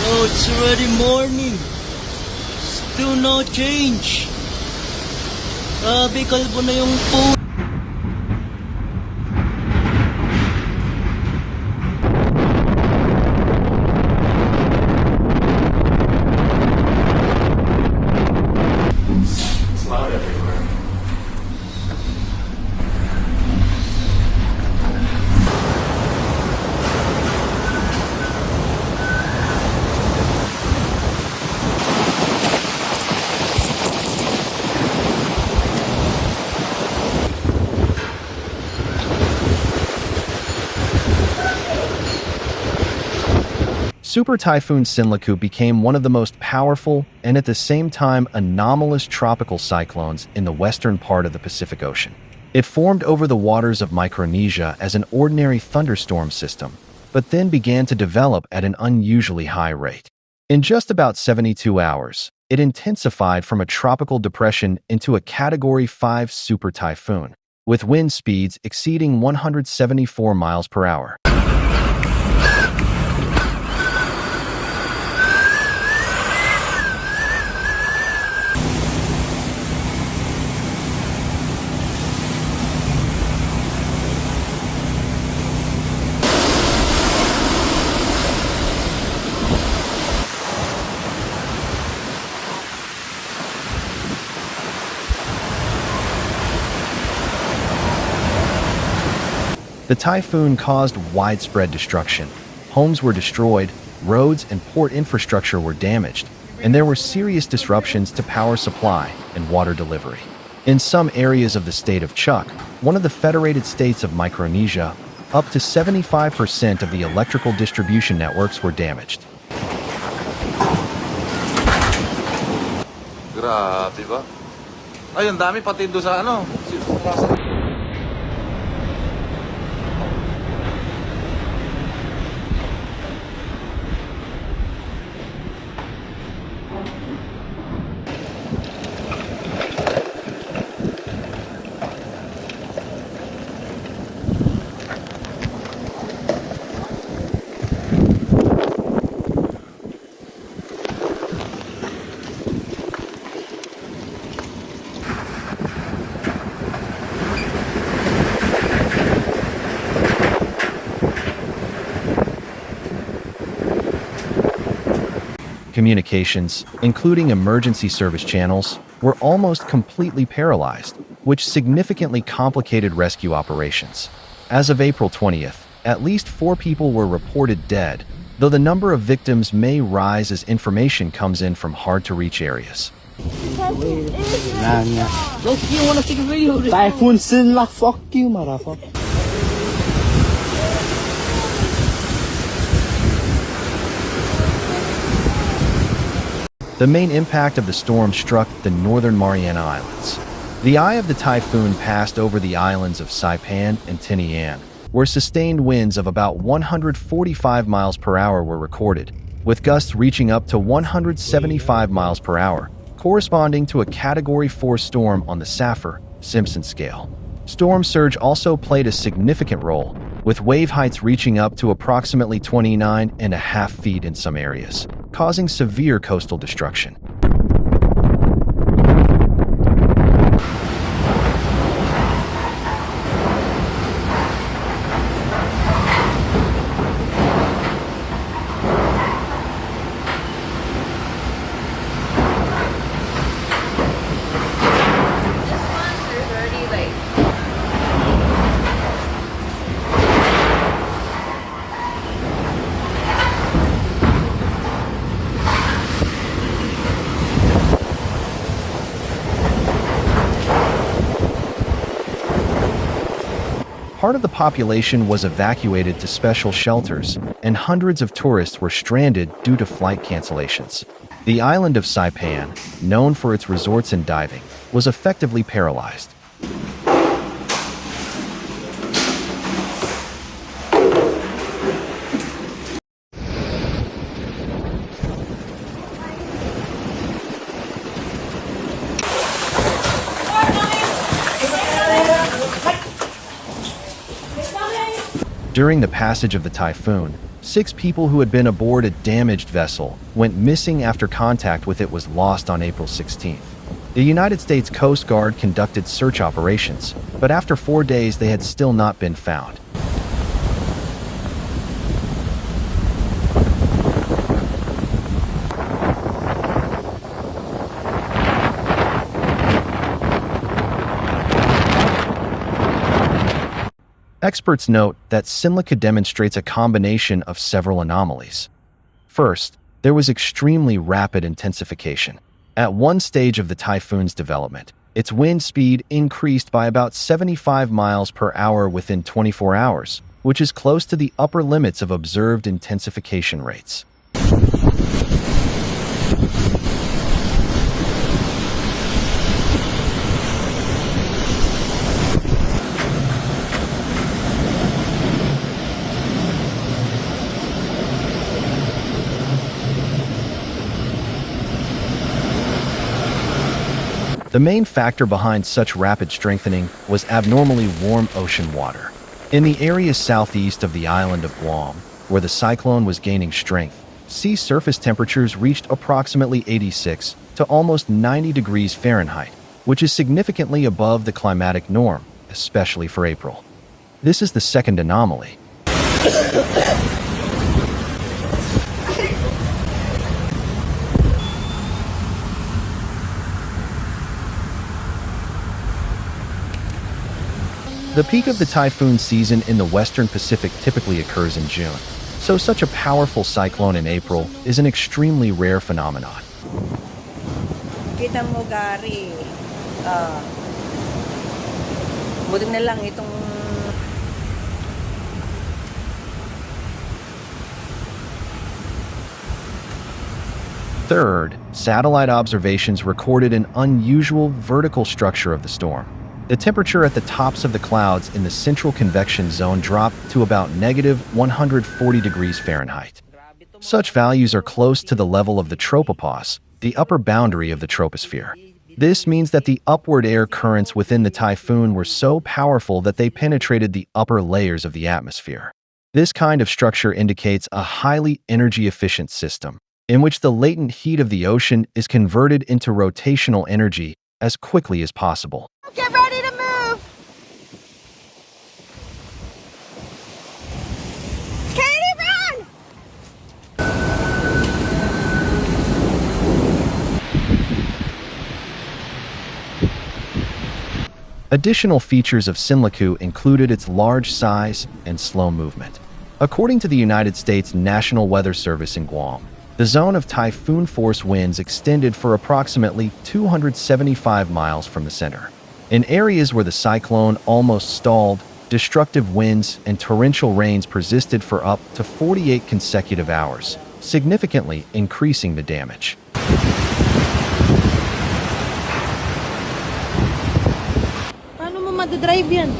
Oh, it's already morning. Still no change. Kalbo na yung phone. It's loud everywhere. Super Typhoon Sinlaku became one of the most powerful and at the same time anomalous tropical cyclones in the western part of the Pacific Ocean. It formed over the waters of Micronesia as an ordinary thunderstorm system, but then began to develop at an unusually high rate. In just about 72 hours, it intensified from a tropical depression into a Category 5 super typhoon, with wind speeds exceeding 174 miles per hour. The typhoon caused widespread destruction. Homes were destroyed, roads and port infrastructure were damaged, and there were serious disruptions to power supply and water delivery. In some areas of the state of Chuuk, one of the federated states of Micronesia, up to 75% of the electrical distribution networks were damaged. Grabe ba? Ay, ang dami pati doon sa ano. Communications, including emergency service channels, were almost completely paralyzed, which significantly complicated rescue operations. As of April 20th, at least 4 people were reported dead, though the number of victims may rise as information comes in from hard-to-reach areas. Typhoon Sinlaku, fuck you, motherfucker. The main impact of the storm struck the northern Mariana Islands. The eye of the typhoon passed over the islands of Saipan and Tinian, where sustained winds of about 145 miles per hour were recorded, with gusts reaching up to 175 miles per hour, corresponding to a Category 4 storm on the Saffir-Simpson scale. Storm surge also played a significant role, with wave heights reaching up to approximately 29.5 feet in some areas, causing severe coastal destruction. Part of the population was evacuated to special shelters, and hundreds of tourists were stranded due to flight cancellations. The island of Saipan, known for its resorts and diving, was effectively paralyzed. During the passage of the typhoon, 6 people who had been aboard a damaged vessel went missing after contact with it was lost on April 16th. The United States Coast Guard conducted search operations, but after 4 days they had still not been found. Experts note that Sinlaku demonstrates a combination of several anomalies. First, there was extremely rapid intensification. At one stage of the typhoon's development, its wind speed increased by about 75 miles per hour within 24 hours, which is close to the upper limits of observed intensification rates. The main factor behind such rapid strengthening was abnormally warm ocean water. In the area southeast of the island of Guam, where the cyclone was gaining strength, sea surface temperatures reached approximately 86 to almost 90 degrees Fahrenheit, which is significantly above the climatic norm, especially for April. This is the second anomaly. The peak of the typhoon season in the Western Pacific typically occurs in June, so such a powerful cyclone in April is an extremely rare phenomenon. Kita mo, Gary, buti na lang itong Third, satellite observations recorded an unusual vertical structure of the storm. The temperature at the tops of the clouds in the central convection zone dropped to about -140 degrees Fahrenheit. Such values are close to the level of the tropopause, the upper boundary of the troposphere. This means that the upward air currents within the typhoon were so powerful that they penetrated the upper layers of the atmosphere. This kind of structure indicates a highly energy-efficient system, in which the latent heat of the ocean is converted into rotational energy as quickly as possible. Get ready to move! Katie, run! Additional features of Sinlaku included its large size and slow movement. According to the United States National Weather Service in Guam, the zone of typhoon force winds extended for approximately 275 miles from the center. In areas where the cyclone almost stalled, destructive winds and torrential rains persisted for up to 48 consecutive hours, significantly increasing the damage. Paano mo madadrive yan?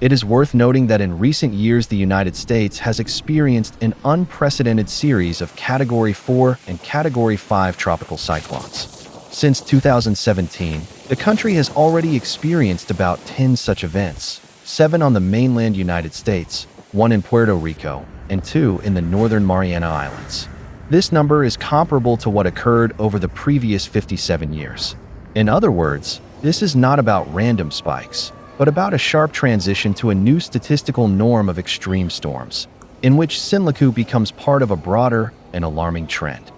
It is worth noting that in recent years the United States has experienced an unprecedented series of Category 4 and Category 5 tropical cyclones. Since 2017, the country has already experienced about 10 such events, 7 on the mainland United States, 1 in Puerto Rico, and 2 in the Northern Mariana Islands. This number is comparable to what occurred over the previous 57 years. In other words, this is not about random spikes, but about a sharp transition to a new statistical norm of extreme storms, in which Sinlaku becomes part of a broader and alarming trend.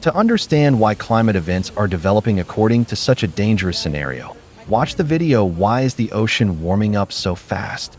To understand why climate events are developing according to such a dangerous scenario, watch the video "Why is the Ocean Warming Up So Fast?"